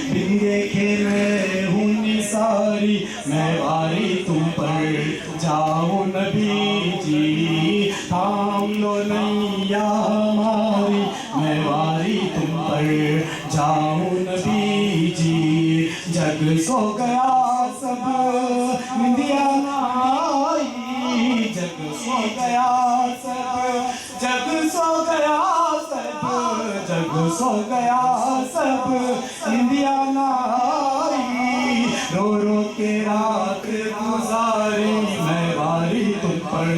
بن دیکھے میں ہوں نثاری میں واری تم پر جاؤں نبی جی تھام لو نیا ہماری میں واری تم پر جاؤں نبی جی جگ سو گیا سب نندیا آئی جگ سو گیا سب جگ سو گیا سب جگ سو گیا سب نندیا آئی رو رو کے رات گزاری میں واری تم پر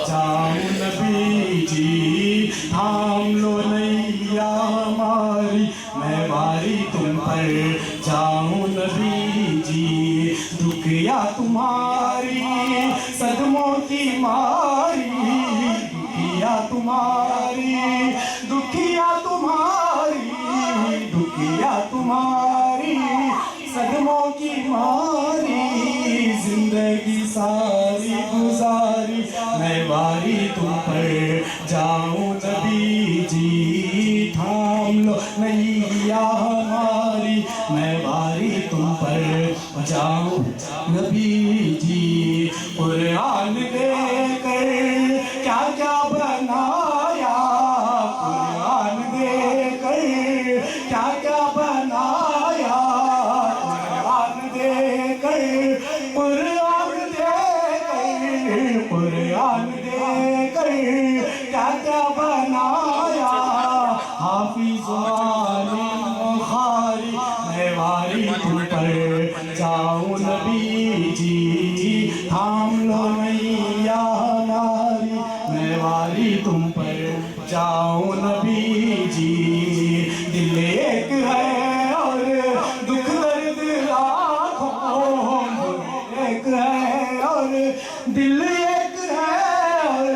جاؤں نبی جی تھام لو نیا ہماری میں واری تم پر جاؤں نبی جی دکھیا تمہاری صدموں کی ماری دکھیا تمہاری دکھیا تمہاری دکھیا تمہاری صدموں کی ماری زندگی ساری گزاری میں واری تم پر جاؤں نبی جی تھام لو نیا ہماری میں واری تم پر جاؤں نبی جی قرآن دے کر کیا کیا بنایا قرآن دے کر کیا کیا بنایا قرآن دے کر قرآن دے کر قرآن دے کر کیا کیا بنایا حافظ عالم بخاری میں واری تم پر جاؤں نبی جی تھام لو نیا ہماری میں واری تم پر جاؤں نبی جی دل ایک ہے اور دکھ درد لاکھوں دل ایک ہے اور دل ایک ہے اور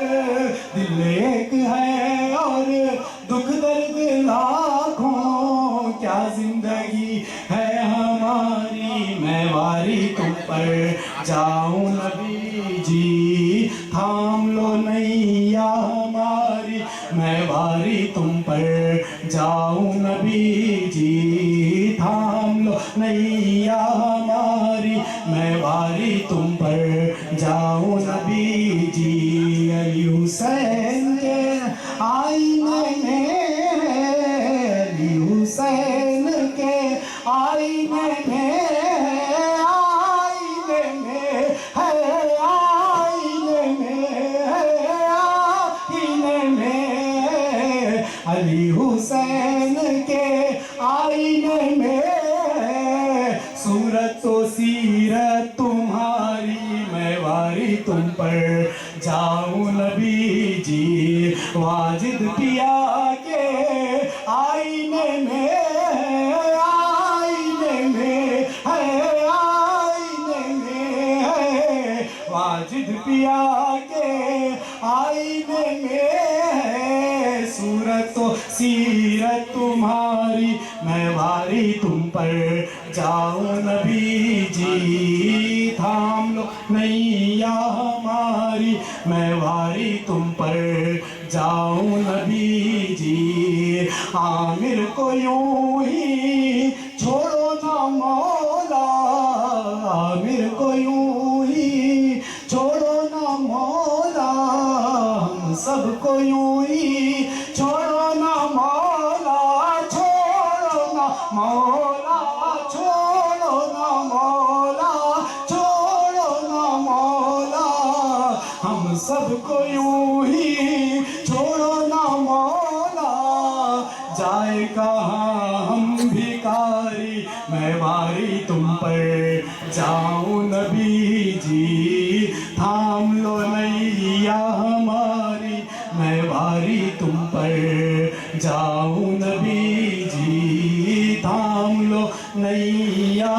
دل ایک ہے اور دکھ درد لاکھوں کیا زندگی ہے ہماری میں واری تم پر جاؤں نبی جی تھام لو نیا ہماری میں واری تم پر جاؤں نبی جی تھام لو نیا ہماری میں واری تم پر جاؤں نبی جی علی حسین کے آئینے میں علی حسین کے آئینے میں آئینے میں ہے آئینے میں ہے آئینے میں علی حسین کے آئینے میں صورت و سیرت تمہاری میں واری تم پر جاؤں نبی جی واجد پیا کے آئینے میں آئینے میں ہے آئینے میں ہے واجد پیا کے آئینے میں ہے صورت و سیرت تمہاری میں واری تم پر جاؤں نبی جی تھام لو نیا ہماری میں واری تم پر جاؤں نبی جی عامر کو یوں ہی چھوڑو نہ مولا عامر کو یوں ہی چھوڑو نہ مولا ہم سب کو یوں ہی چھوڑو نہ مولا چھوڑو نہ مولا چھوڑو نہ مولا چھوڑو نہ مولا ہم سب کو یوں ہی چھوڑو نہ مولا جائے کہاں ہم بھکاری میں واری تم پر جاؤں نبی جی تھام لو نیا ہماری میں واری تم پر جاؤں نبی جی تھام لو نیا